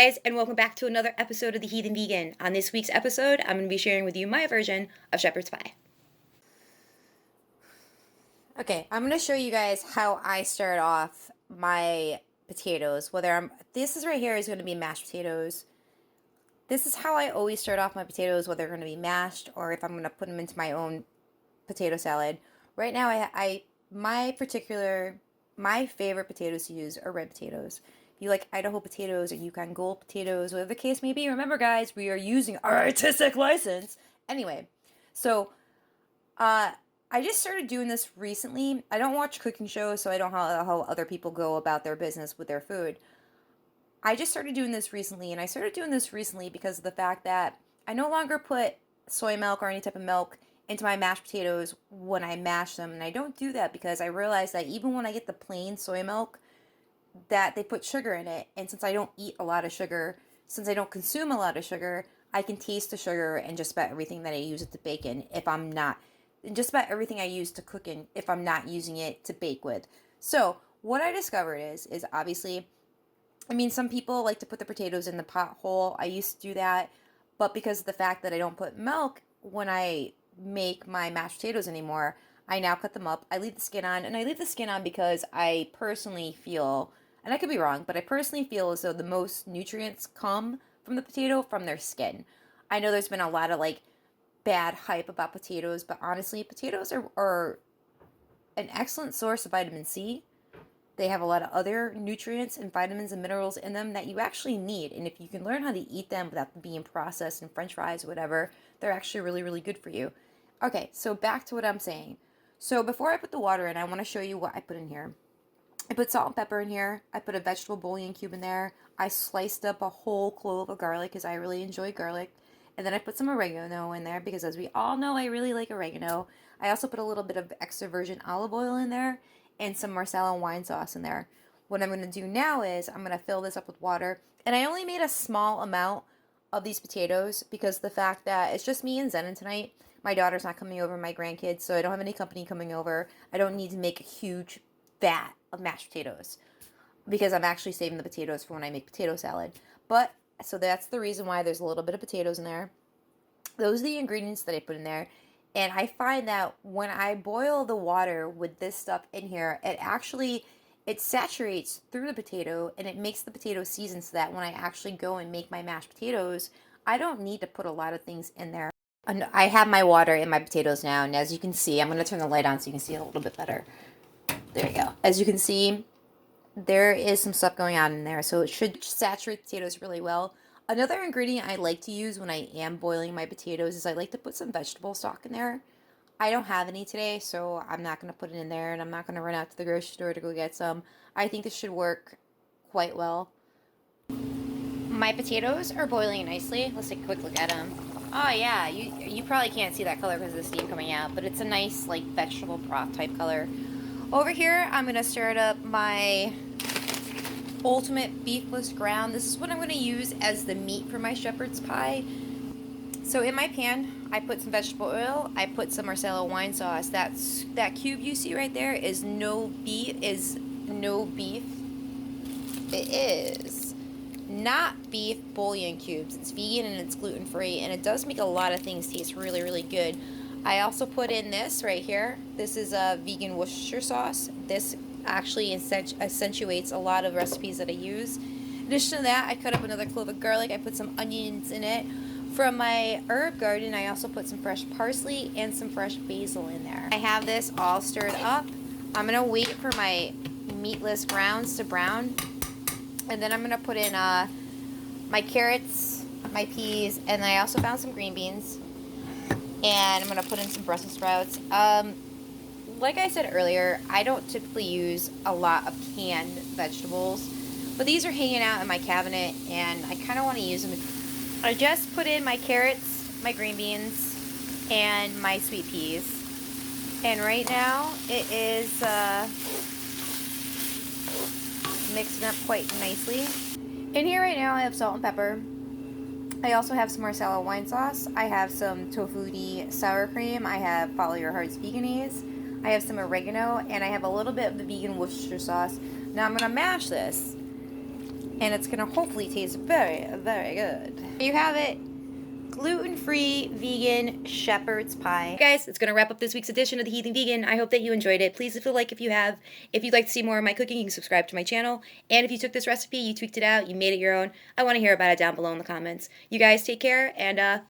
guys, and welcome back to another episode of The Heathen Vegan. On this week's episode, I'm going to be sharing with you my version of shepherd's pie. Okay, I'm going to show you guys how I start off my potatoes. This is right here is going to be mashed potatoes. This is how I always start off my potatoes, whether they're going to be mashed or if I'm going to put them into my own potato salad. Right now, my favorite potatoes to use are red potatoes. If you like Idaho potatoes or Yukon Gold potatoes, whatever the case may be, remember guys, we are using our artistic license. Anyway, so I just started doing this recently. I don't watch cooking shows, so I don't know how other people go about their business with their food. I just started doing this recently, and I started doing this recently because of the fact that I no longer put soy milk or any type of milk into my mashed potatoes when I mash them, and I don't do that because I realize that even when I get the plain soy milk, that they put sugar in it, and since I don't eat a lot of sugar, since I don't consume a lot of sugar, I can taste the sugar in just about everything that I use it to bake in if I'm not, and just about everything I use to cook in if I'm not using it to bake with. So what I discovered is obviously, I mean, some people like to put the potatoes in the pot whole. I used to do that, but because of the fact that I don't put milk when I make my mashed potatoes anymore, I now cut them up. I leave the skin on, and I leave the skin on because I personally feel, and I could be wrong, but I personally feel as though the most nutrients come from the potato from their skin. I know there's been a lot of bad hype about potatoes, but honestly, potatoes are an excellent source of vitamin C. They have a lot of other nutrients and vitamins and minerals in them that you actually need. And if you can learn how to eat them without them being processed in french fries or whatever, they're actually really, really good for you. Okay, so back to what I'm saying. So before I put the water in, I want to show you what I put in here. I put salt and pepper in here. I put a vegetable bouillon cube in there. I sliced up a whole clove of garlic because I really enjoy garlic. And then I put some oregano in there because, as we all know, I really like oregano. I also put a little bit of extra virgin olive oil in there and some Marsala wine sauce in there. What I'm going to do now is I'm going to fill this up with water. And I only made a small amount of these potatoes because the fact that it's just me and Zenon tonight. My daughter's not coming over, my grandkids, so I don't have any company coming over. I don't need to make a huge vat of mashed potatoes because I'm actually saving the potatoes for when I make potato salad. But so that's the reason why there's a little bit of potatoes in there. Those are the ingredients that I put in there. And I find that when I boil the water with this stuff in here, it saturates through the potato and it makes the potato seasoned so that when I actually go and make my mashed potatoes, I don't need to put a lot of things in there. And I have my water in my potatoes now, and as you can see, I'm going to turn the light on so you can see it a little bit better. There you go. As you can see, there is some stuff going on in there, so it should saturate potatoes really well. Another ingredient I like to use when I am boiling my potatoes is I like to put some vegetable stock in there. I don't have any today, so I'm not going to put it in there, and I'm not going to run out to the grocery store to go get some. I think this should work quite well. My potatoes are boiling nicely. Let's take a quick look at them. Oh yeah, you probably can't see that color because of the steam coming out, but it's a nice vegetable broth type color. Over here, I'm going to stir up my ultimate beefless ground. This is what I'm going to use as the meat for my shepherd's pie. So in my pan, I put some vegetable oil. I put some Marsala wine sauce. That cube you see right there is no beef. It is not beef bouillon cubes. It's vegan and it's gluten free, and it does make a lot of things taste really, really good. I also put in this right here. This is a vegan Worcestershire sauce. This actually accentuates a lot of recipes that I use. In addition to that, I cut up another clove of garlic. I put some onions in it. From my herb garden, I also put some fresh parsley and some fresh basil in there. I have this all stirred up. I'm going to wait for my meatless grounds to brown. And then I'm going to put in my carrots, my peas, and I also found some green beans. And I'm going to put in some Brussels sprouts. Like I said earlier, I don't typically use a lot of canned vegetables. But these are hanging out in my cabinet, and I kind of want to use them. I just put in my carrots, my green beans, and my sweet peas. And right now, it is mixing up quite nicely. In here right now, I have salt and pepper. I also have some Marsala wine sauce. I have some tofutti sour cream. I have Follow Your Heart's Veganese. I have some oregano, and I have a little bit of the vegan Worcestershire sauce. Now I'm going to mash this. and it's gonna hopefully taste very, very good. There you have it. Gluten-free vegan shepherd's pie. Guys, it's gonna wrap up this week's edition of the Heathen Vegan. I hope that you enjoyed it. Please leave a like if you have. If you'd like to see more of my cooking, you can subscribe to my channel. And if you took this recipe, you tweaked it out, you made it your own, I want to hear about it down below in the comments. You guys take care, and